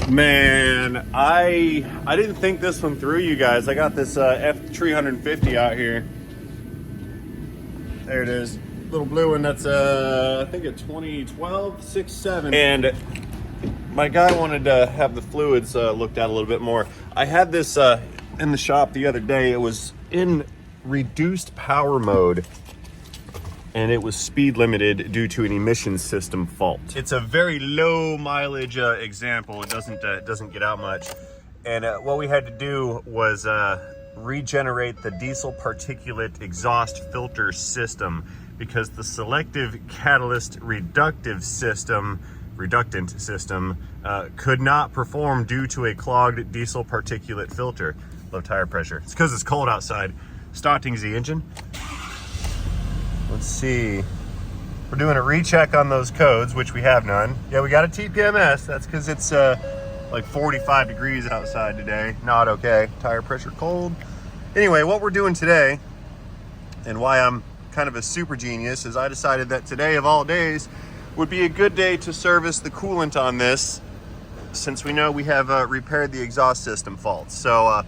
Man, I didn't think this one through, you guys. I got this F350 out here. There it is, little blue one. That's I think a 2012 6.7. And my guy wanted to have the fluids looked at a little bit more. I had this in the shop the other day. It was in reduced power mode, and it was speed limited due to an emission system fault. It's a very low mileage example. It doesn't get out much. And what we had to do was regenerate the diesel particulate exhaust filter system, because the selective catalyst reductant system could not perform due to a clogged diesel particulate filter. Low tire pressure. It's because it's cold outside. Starting the engine. Let's see. We're doing a recheck on those codes, which we have none. Yeah, we got a TPMS. That's because it's like 45 degrees outside today. Not okay. Tire pressure cold. Anyway, what we're doing today, and why I'm kind of a super genius, is I decided that today of all days would be a good day to service the coolant on this, since we know we have repaired the exhaust system fault. So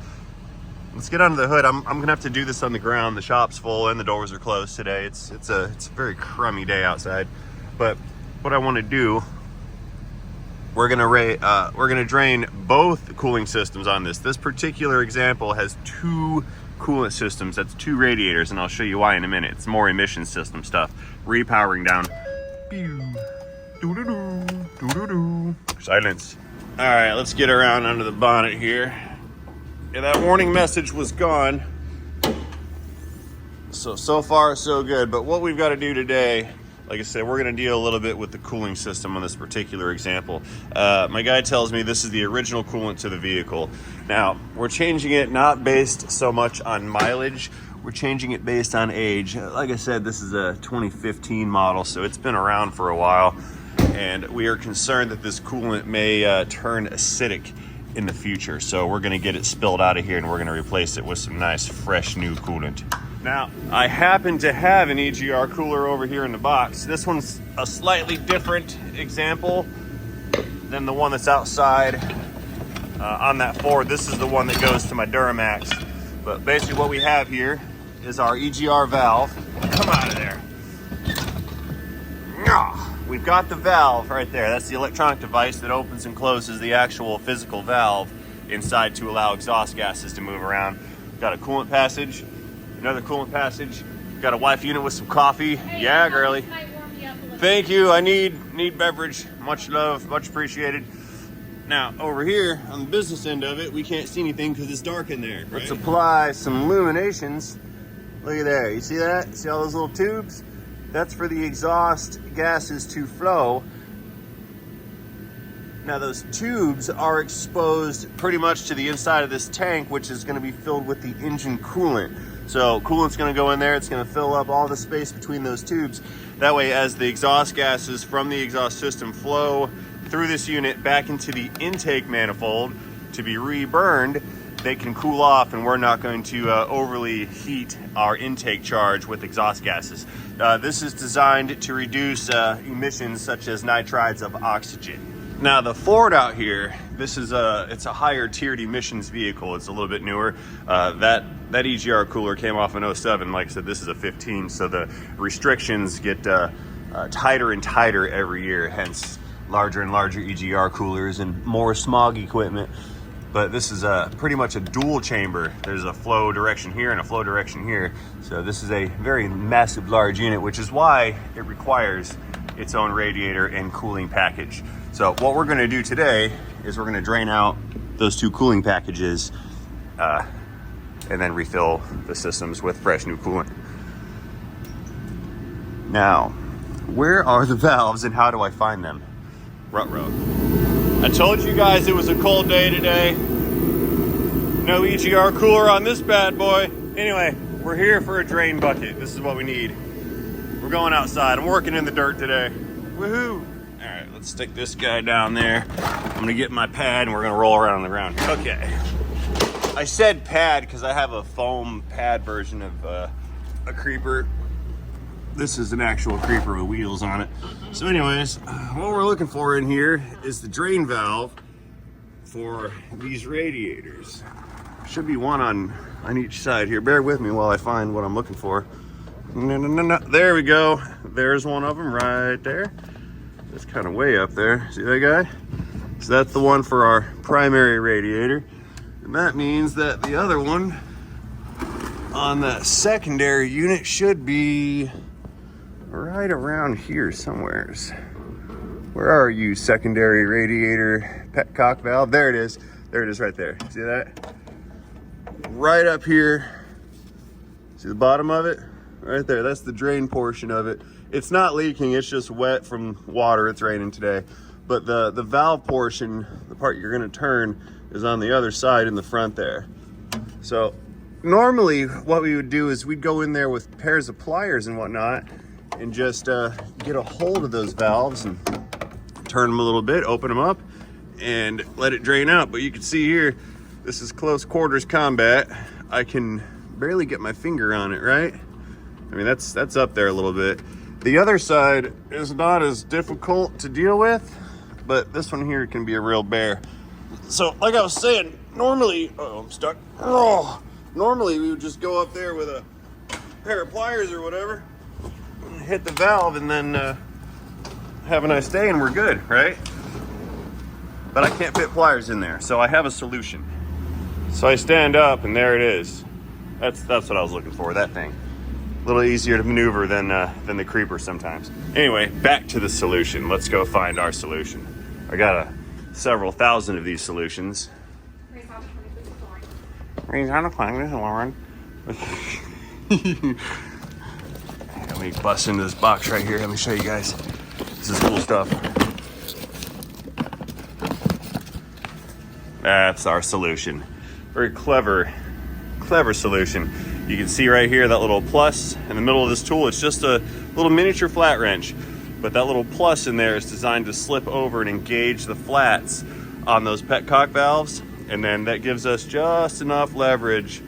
let's get under the hood. I'm gonna have to do this on the ground. The shop's full and the doors are closed today. It's a very crummy day outside. But what I want to do, we're gonna drain both cooling systems on this. This particular example has two coolant systems. That's two radiators, and I'll show you why in a minute. It's more emission system stuff. Repowering down. Silence. All right, let's get around under the bonnet here. Yeah, that warning message was gone. So far so good. But what we've got to do today, like I said, we're going to deal a little bit with the cooling system on this particular example. My guy tells me this is the original coolant to the vehicle. Now, we're changing it not based so much on mileage. We're changing it based on age. Like I said, this is a 2015 model, so it's been around for a while. And we are concerned that this coolant may turn acidic in the future. So we're going to get it spilled out of here, and we're going to replace it with some nice, fresh, new coolant. Now, I happen to have an EGR cooler over here in the box. This one's a slightly different example than the one that's outside on that Ford. This is the one that goes to my Duramax. But basically what we have here is our EGR valve. Come out of there. We've got the valve right there. That's the electronic device that opens and closes the actual physical valve inside to allow exhaust gases to move around. Got a coolant passage, another coolant passage. Got a wife unit with some coffee. Hey, yeah, girly. Thank you. I need beverage. Much love, much appreciated. Now, over here on the business end of it, we can't see anything because it's dark in there. Right? Let's apply some illuminations. Look at there. You see that? See all those little tubes? That's for the exhaust gases to flow. Now, those tubes are exposed pretty much to the inside of this tank, which is going to be filled with the engine coolant. So coolant's going to go in there. It's going to fill up all the space between those tubes. That way, as the exhaust gases from the exhaust system flow through this unit back into the intake manifold to be reburned, they can cool off, and we're not going to overly heat our intake charge with exhaust gases. This is designed to reduce emissions such as nitrides of oxygen. Now, the Ford out here, it's a higher tiered emissions vehicle. It's a little bit newer. That EGR cooler came off in 07. Like I said, this is a 15, so the restrictions get tighter and tighter every year, hence larger and larger EGR coolers and more smog equipment. But this is pretty much a dual chamber. There's a flow direction here and a flow direction here. So this is a very massive, large unit, which is why it requires its own radiator and cooling package. So what we're gonna do today is we're gonna drain out those two cooling packages and then refill the systems with fresh new coolant. Now, where are the valves and how do I find them? Ruh-roh. I told you guys it was a cold day today. No EGR cooler on this bad boy. Anyway, we're here for a drain bucket. This is what we need. We're going outside. I'm working in the dirt today. Woohoo! All right, let's stick this guy down there. I'm gonna get my pad and we're gonna roll around on the ground. Okay. I said pad because I have a foam pad version of a creeper. This is an actual creeper with wheels on it. So anyways, what we're looking for in here is the drain valve for these radiators. Should be one on each side here. Bear with me while I find what I'm looking for. No. There we go. There's one of them right there. It's kind of way up there. See that guy? So that's the one for our primary radiator. And that means that the other one on that secondary unit should be right around here somewheres. Where are you, secondary radiator petcock valve? There it is. There it is right there. See that? Right up here. See the bottom of it? Right there. That's the drain portion of it. It's not leaking. It's just wet from water. It's raining today. But the valve portion, the part you're going to turn, is on the other side in the front there. So normally what we would do is we'd go in there with pairs of pliers and whatnot and just get a hold of those valves and turn them a little bit, open them up, and let it drain out. But you can see here, this is close quarters combat. I can barely get my finger on it, right? I mean, that's up there a little bit. The other side is not as difficult to deal with, but this one here can be a real bear. So like I was saying, normally, I'm stuck. Oh, normally we would just go up there with a pair of pliers or whatever, hit the valve, and then have a nice day and we're good, right? But I can't fit pliers in there, so I have a solution. So I stand up and there it is. That's what I was looking for, that thing. A little easier to maneuver than the creeper sometimes. Anyway, back to the solution. Let's go find our solution. I got several thousand of these solutions. Lauren. Let me bust into this box right here. Let me show you guys. This is cool stuff. That's our solution. Very clever solution. You can see right here that little plus in the middle of this tool. It's just a little miniature flat wrench, but that little plus in there is designed to slip over and engage the flats on those petcock valves, and then that gives us just enough leverage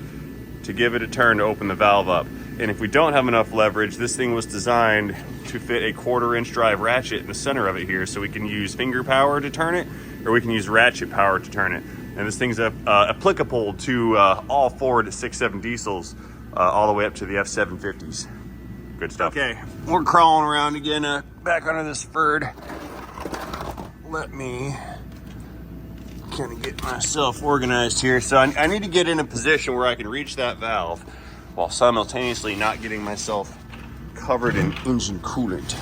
to give it a turn to open the valve up. And if we don't have enough leverage, this thing was designed to fit a 1/4-inch drive ratchet in the center of it here, so we can use finger power to turn it, or we can use ratchet power to turn it. And this thing's applicable to all Ford 6.7 diesels, all the way up to the F750s. Good stuff. Okay, we're crawling around again, back under this furred. Let me kind of get myself organized here. So I need to get in a position where I can reach that valve while simultaneously not getting myself covered in engine coolant.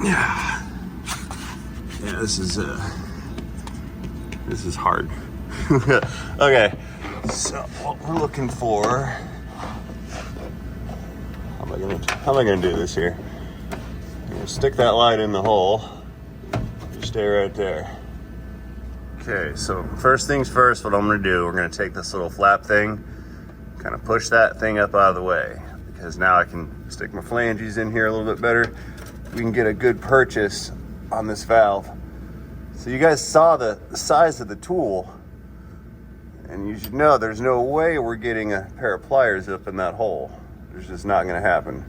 Yeah, this is hard. Okay, so what we're looking for, how am I gonna do this here? I'm gonna stick that light in the hole. You stay right there. Okay, so first things first, what I'm gonna do, we're gonna take this little flap thing, kind of push that thing up out of the way, because now I can stick my flanges in here a little bit better. We can get a good purchase on this valve. So you guys saw the size of the tool, and you should know there's no way we're getting a pair of pliers up in that hole. It's just not gonna happen.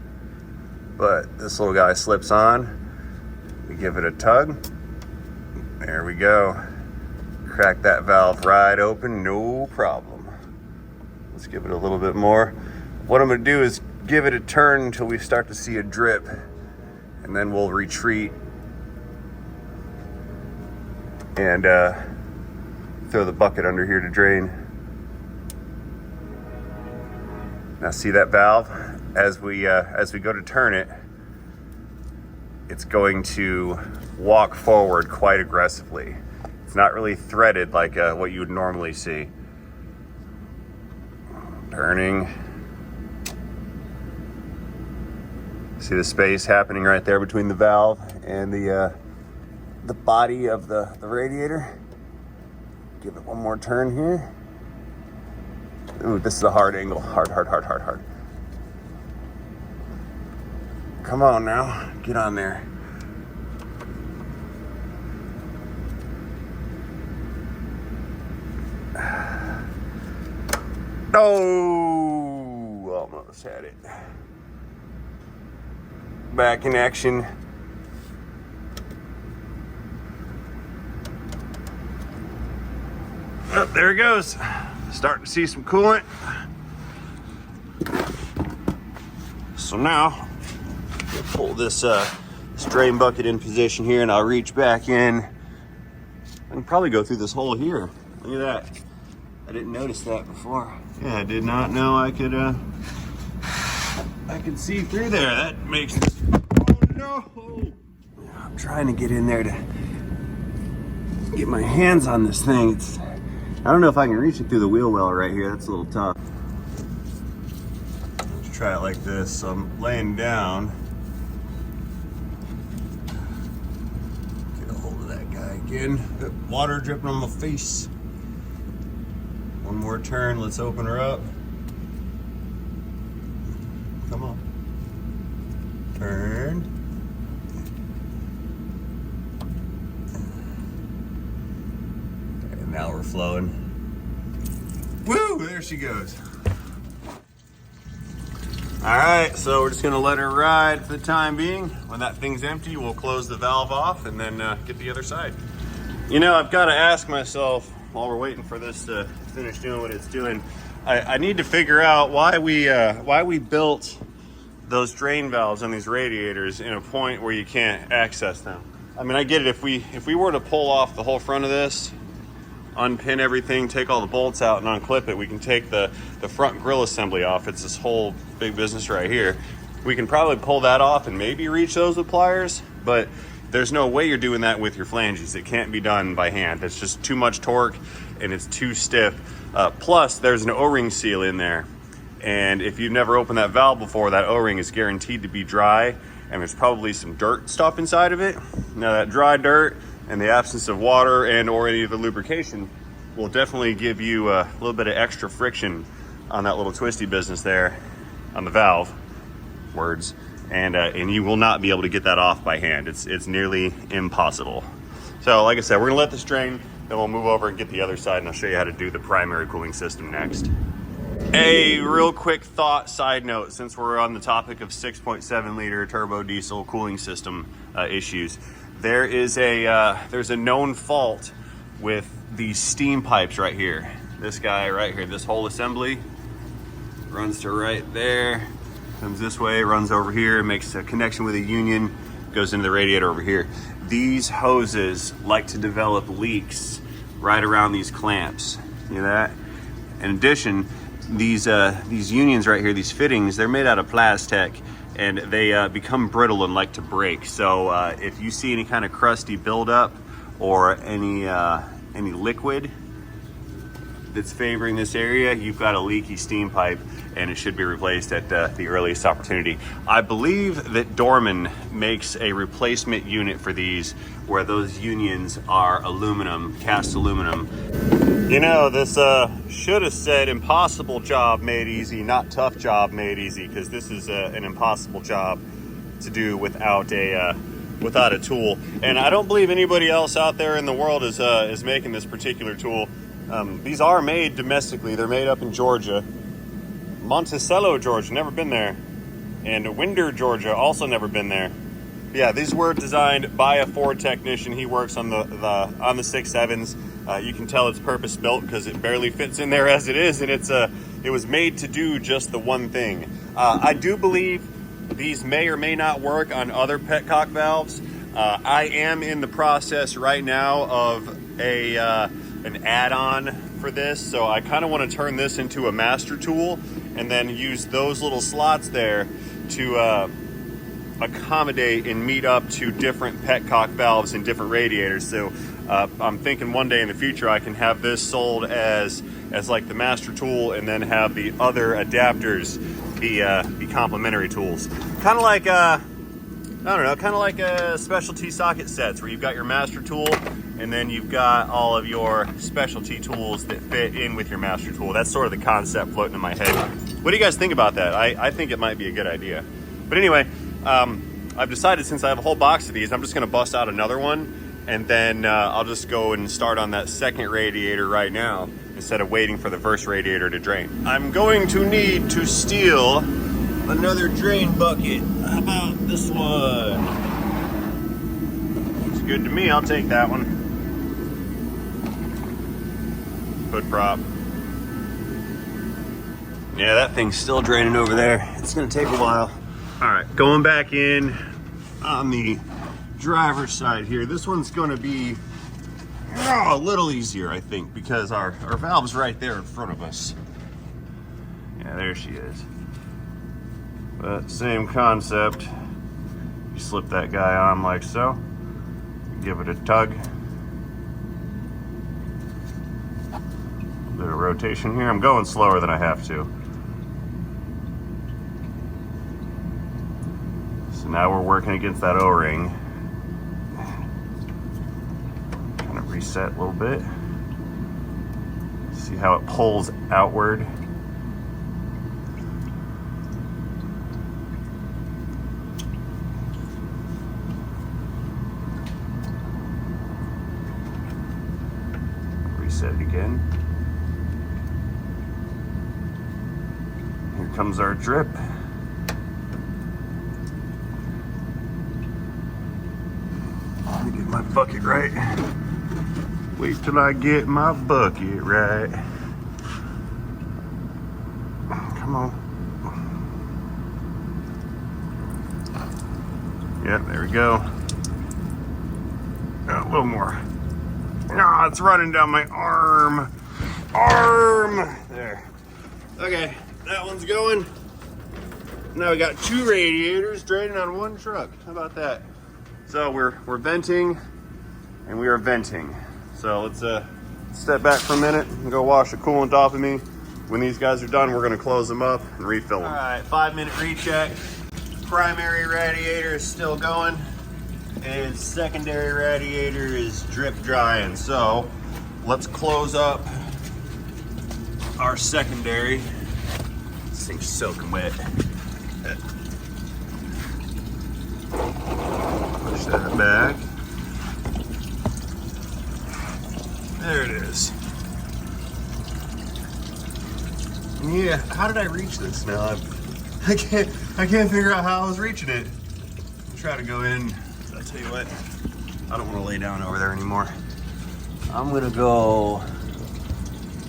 But this little guy slips on, we give it a tug, there we go. Crack that valve right open, no problem. Let's give it a little bit more. What I'm gonna do is give it a turn until we start to see a drip, and then we'll retreat and throw the bucket under here to drain. Now see that valve? As we go to turn it, it's going to walk forward quite aggressively. It's not really threaded like what you would normally see. Turning. See the space happening right there between the valve and the body of the radiator. Give it one more turn here. Ooh, this is a hard angle. Hard. Come on now, get on there. Oh, almost had it. Back in action. Oh, there it goes. Starting to see some coolant. So now we'll pull this drain bucket in position here, and I'll reach back in. I can probably go through this hole here. Look at that. I didn't notice that before. Yeah, I did not know I could see through there. That makes this, oh no! I'm trying to get in there to get my hands on this thing. I don't know if I can reach it through the wheel well right here. That's a little tough. Let's try it like this. So I'm laying down. Get a hold of that guy again. Water dripping on my face. One more turn. Let's open her up. Come on. Turn. And now we're flowing. Woo! There she goes. All right, so we're just gonna let her ride for the time being. When that thing's empty, we'll close the valve off and then get the other side. You know, I've got to ask myself while we're waiting for this to finish doing what it's doing. I need to figure out why we built those drain valves on these radiators in a point where you can't access them. I mean, I get it. If we were to pull off the whole front of this, unpin everything, take all the bolts out and unclip it, we can take the front grill assembly off. It's this whole big business right here. We can probably pull that off and maybe reach those with pliers, but there's no way you're doing that with your flanges. It can't be done by hand. It's just too much torque and it's too stiff. Plus, there's an O-ring seal in there. And if you've never opened that valve before, that O-ring is guaranteed to be dry, and there's probably some dirt stuff inside of it. Now, that dry dirt and the absence of water and or any of the lubrication will definitely give you a little bit of extra friction on that little twisty business there on the valve, words, and you will not be able to get that off by hand. It's nearly impossible. So like I said, we're gonna let this drain, then we'll move over and get the other side, and I'll show you how to do the primary cooling system next. A real quick thought side note, since we're on the topic of 6.7 liter turbo diesel cooling system issues, there's a known fault with these steam pipes right here. This guy right here, this whole assembly runs to right there, comes this way, runs over here, makes a connection with a union, goes into the radiator over here. These hoses like to develop leaks right around these clamps. You know that? In addition, these unions right here, these fittings, they're made out of plastic, and they become brittle and like to break. So if you see any kind of crusty buildup or any liquid that's favoring this area, you've got a leaky steam pipe, and it should be replaced at the earliest opportunity. I believe that Dorman makes a replacement unit for these where those unions are aluminum, cast aluminum. You know, this should have said impossible job made easy, not tough job made easy, because this is an impossible job to do without a tool. And I don't believe anybody else out there in the world is making this particular tool. These are made domestically. They're made up in Georgia. Monticello, Georgia, never been there. And Winder, Georgia, also never been there. Yeah, these were designed by a Ford technician. He works on the 6.7s. You can tell it's purpose built because it barely fits in there as it is, and it was made to do just the one thing. I do believe these may or may not work on other petcock valves. I am in the process right now of an add-on for this, so I kind of want to turn this into a master tool and then use those little slots there to accommodate and meet up to different petcock valves and different radiators. So I'm thinking one day in the future I can have this sold as like the master tool, and then have the other adapters be complementary tools. Kind of like I don't know, kind of like specialty socket sets where you've got your master tool and then you've got all of your specialty tools that fit in with your master tool. That's sort of the concept floating in my head. What do you guys think about that? I think it might be a good idea. But anyway, I've decided, since I have a whole box of these, I'm just gonna bust out another one, and then I'll just go and start on that second radiator right now instead of waiting for the first radiator to drain. I'm going to need to steal another drain bucket. How about this one? Looks good to me, I'll take that one. hood prop. Yeah, that thing's still draining over there. It's gonna take a while. All right, going back in on the driver's side here. This one's gonna be a little easier, I think, because our valve's right there in front of us. Yeah, there she is. But same concept. You slip that guy on like so. Give it a tug. A bit of rotation here. I'm going slower than I have to. So now we're working against that O-ring. Kind of reset a little bit. See how it pulls outward. Reset it again. Here comes our drip. Let me get my bucket right. Wait till I get my bucket right. Come on. Yep, there we go. A little more. No, it's running down my arm. There. Okay, that one's going. Now we got 2 radiators draining on 1 truck. How about that? So we're venting, and we are venting. So let's step back for a minute and go wash the coolant off of me. When these guys are done, we're gonna close them up and refill them. All right, 5-minute recheck. Primary radiator is still going, and secondary radiator is drip drying. So let's close up our secondary. This thing's soaking wet. Push that back. There it is. Yeah, how did I reach this now? I can't figure out how I was reaching it. Try to go in. I'll tell you what, I don't want to lay down over there anymore. I'm gonna go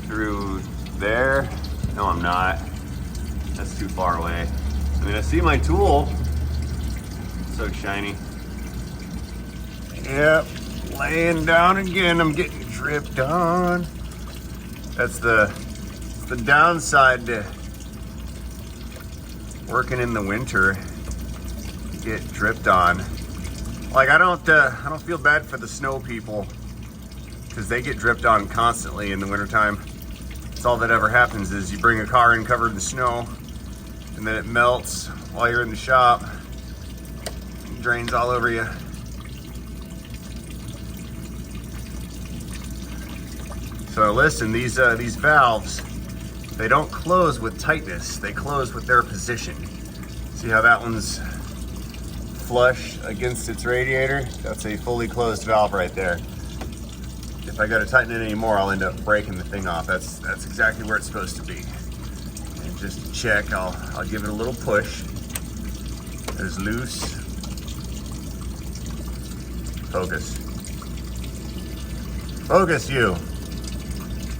through there. No, I'm not. That's too far away. I mean, I see my tool. It's so shiny. Yep, laying down again. I'm getting dripped on. That's the downside to working in the winter. You get dripped on. Like I don't feel bad for the snow people because they get dripped on constantly in the wintertime. That's all that ever happens is you bring a car in covered in snow and then it melts while you're in the shop. It drains all over you. So listen, these valves, they don't close with tightness, they close with their position. See how that one's flush against its radiator? That's a fully closed valve right there. If I go to tighten it anymore, I'll end up breaking the thing off. That's exactly where it's supposed to be. And just to check, I'll give it a little push. It's loose. Focus. Focus you.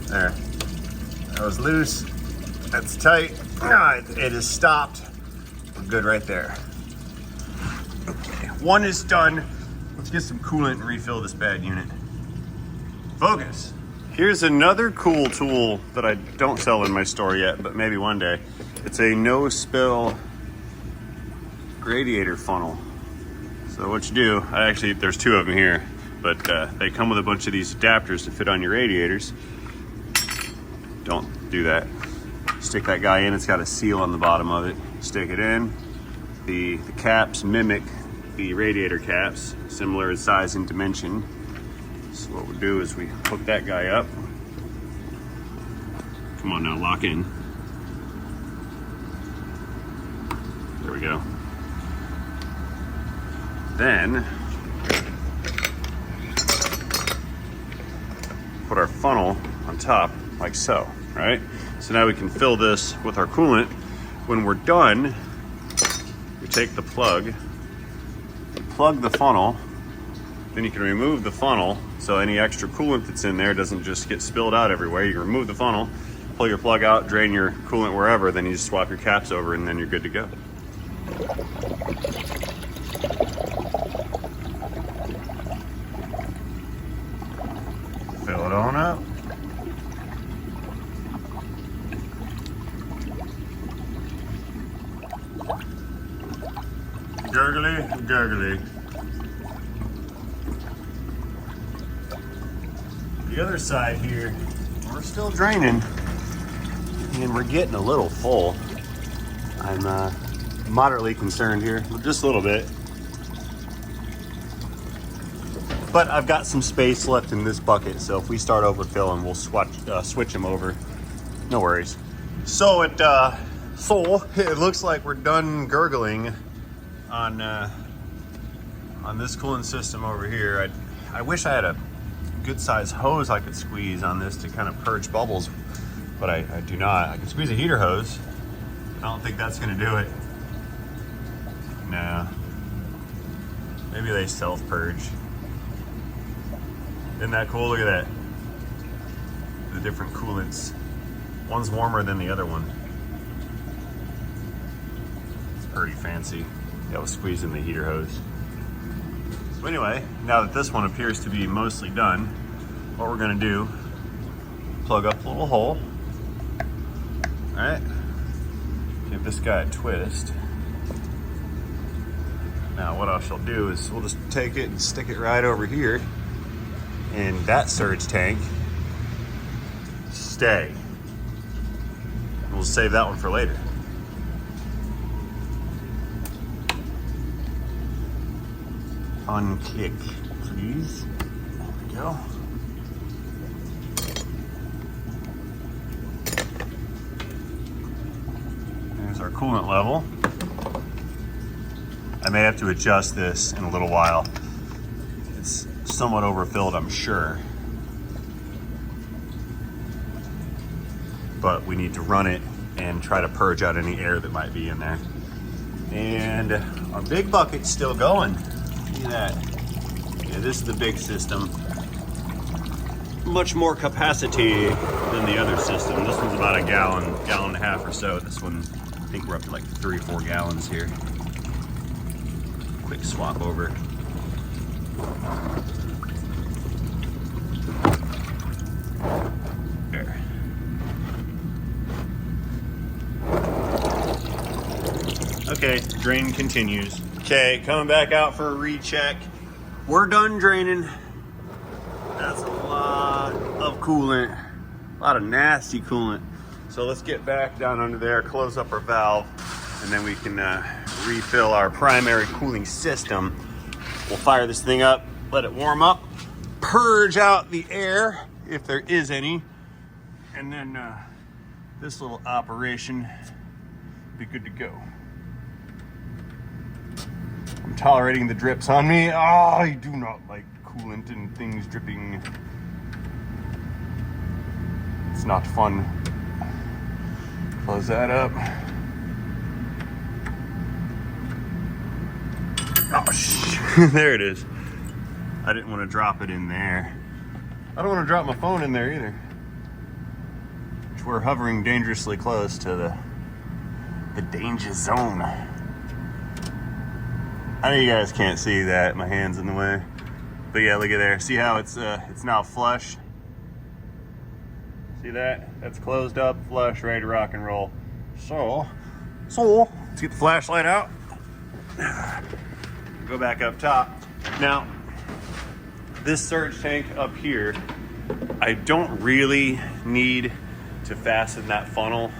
There. That was loose. That's tight. It is stopped. We're good right there. Okay, 1 is done. Let's get some coolant and refill this bad unit. Focus. Here's another cool tool that I don't sell in my store yet, but maybe one day. It's a no-spill radiator funnel. So what you do, there's 2 of them here, but they come with a bunch of these adapters to fit on your radiators. Don't do that. Stick that guy in, it's got a seal on the bottom of it. Stick it in. The caps mimic the radiator caps, similar in size and dimension. So what we'll do is we hook that guy up. Come on now, lock in. There we go. Then put our funnel on top like so, right? So now we can fill this with our coolant. When we're done, we take the plug, plug the funnel then you can remove the funnel so any extra coolant that's in there doesn't just get spilled out everywhere. You can remove the funnel, pull your plug out, drain your coolant wherever, then you just swap your caps over and then you're good to go. Fill it on up. Gurgly, gurgly. The other side here, we're still draining and we're getting a little full. I'm moderately concerned here, just a little bit. But I've got some space left in this bucket, so if we start overfilling, we'll switch them over. No worries. So it looks like we're done gurgling on this cooling system over here. I wish I had a good size hose I could squeeze on this to kind of purge bubbles, but I do not. I can squeeze a heater hose. I don't think that's gonna do it. No. Maybe they self-purge. Isn't that cool? Look at that. The different coolants. One's warmer than the other one. It's pretty fancy. Yeah, I was squeezing the heater hose. So anyway, now that this one appears to be mostly done, what we're gonna do, plug up a little hole. All right, give this guy a twist. Now what I shall do is we'll just take it and stick it right over here in that surge tank. Stay. We'll save that one for later. Unclick, please. There we go. There's our coolant level. I may have to adjust this in a little while. It's somewhat overfilled, I'm sure. But we need to run it and try to purge out any air that might be in there. And our big bucket's still going. Look at that. Yeah, this is the big system. Much more capacity than the other system. This one's about a gallon and a half or so. This one, I think we're up to like 3 or 4 gallons here. Quick swap over. There. Okay, drain continues. Okay, coming back out for a recheck. We're done draining. That's a lot of coolant, a lot of nasty coolant. So let's get back down under there, close up our valve, and then we can refill our primary cooling system. We'll fire this thing up, let it warm up, purge out the air if there is any, and then this little operation be good to go. I'm tolerating the drips on me. Oh, I do not like coolant and things dripping. It's not fun. Close that up. Oh, there it is. I didn't want to drop it in there. I don't want to drop my phone in there either. Which we're hovering dangerously close to the danger zone. I know you guys can't see that, my hand's in the way. But yeah, look at there. See how it's now flush? See that? That's closed up, flush, ready to rock and roll. So let's get the flashlight out. Go back up top. Now, this surge tank up here, I don't really need to fasten that funnel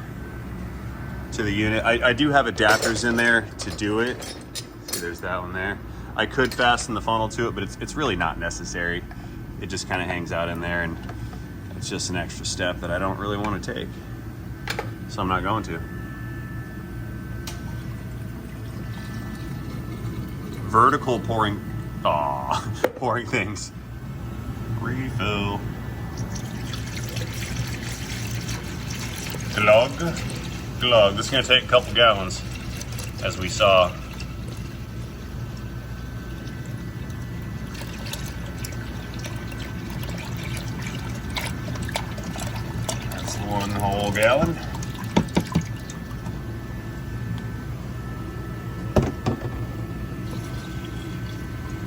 to the unit. I do have adapters in there to do it. See, there's that one there. I could fasten the funnel to it, but it's really not necessary. It just kind of hangs out in there, and it's just an extra step that I don't really want to take. So I'm not going to. Vertical pouring, pouring things. Refill. Glug. This is gonna take a couple gallons, as we saw. 1 whole gallon.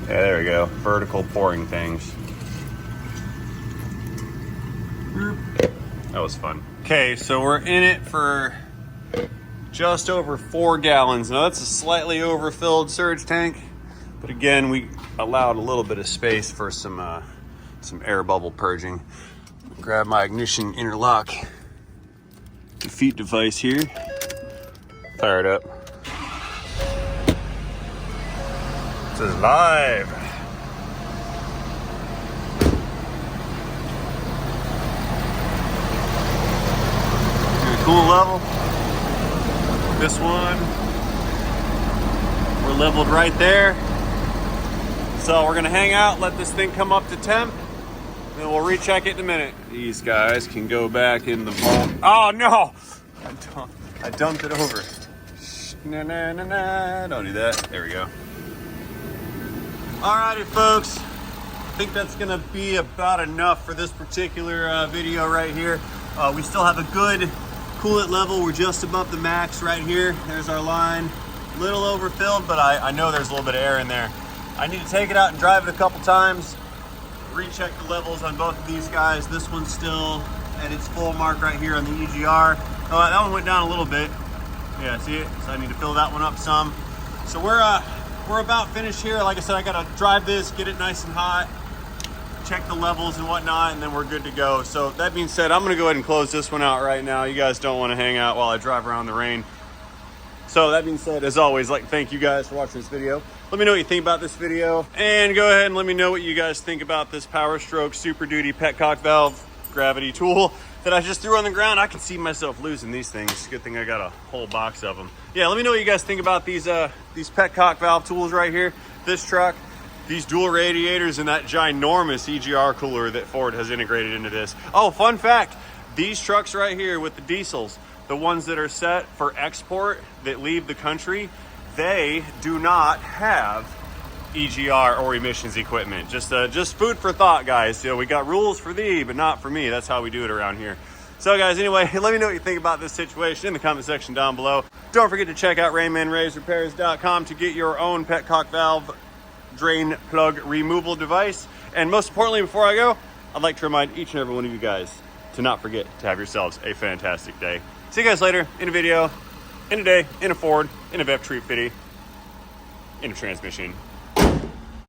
Yeah, there we go. Vertical pouring things. That was fun. Okay, so we're in it for just over 4 gallons. Now that's a slightly overfilled surge tank, but again, we allowed a little bit of space for some air bubble purging. Grab my ignition interlock defeat device here. Fire it up. This is live. Cool level. This one, we're leveled right there. So we're gonna hang out, let this thing come up to temp, and then we'll recheck it in a minute. These guys can go back in the vault. Oh no! I dumped it over. Don't do that. There we go. Alrighty, folks. I think that's gonna be about enough for this particular video right here. We still have a good coolant level. We're just above the max right here. There's our line. A little overfilled, but I know there's a little bit of air in there. I need to take it out and drive it a couple times, recheck the levels on both of these guys. This one's still at its full mark right here on the EGR. Oh, that one went down a little bit. Yeah, see it? So I need to fill that one up some. So we're about finished here. Like I said, I gotta drive this, get it nice and hot, check the levels and whatnot, and then we're good to go. So that being said, I'm gonna go ahead and close this one out right now. You guys don't wanna hang out while I drive around the rain. So that being said, as always, I'd like to thank you guys for watching this video. Let me know what you think about this video, and go ahead and let me know what you guys think about this Power Stroke Super Duty petcock valve gravity tool that I just threw on the ground. I can see myself losing these things. Good thing I got a whole box of them. Yeah, let me know what you guys think about these petcock valve tools right here, this truck, these dual radiators, and that ginormous EGR cooler that Ford has integrated into this. Oh, fun fact, these trucks right here with the diesels, the ones that are set for export that leave the country, they do not have EGR or emissions equipment. Just food for thought, guys. You know, we got rules for thee, but not for me. That's how we do it around here. So guys, anyway, let me know what you think about this situation in the comment section down below. Don't forget to check out RainmanRaysRepairs.com to get your own petcock valve drain plug removal device. And most importantly, before I go, I'd like to remind each and every one of you guys to not forget to have yourselves a fantastic day. See you guys later in a video, in a day, in a Ford, in a VEF Treat Fitty, in a transmission.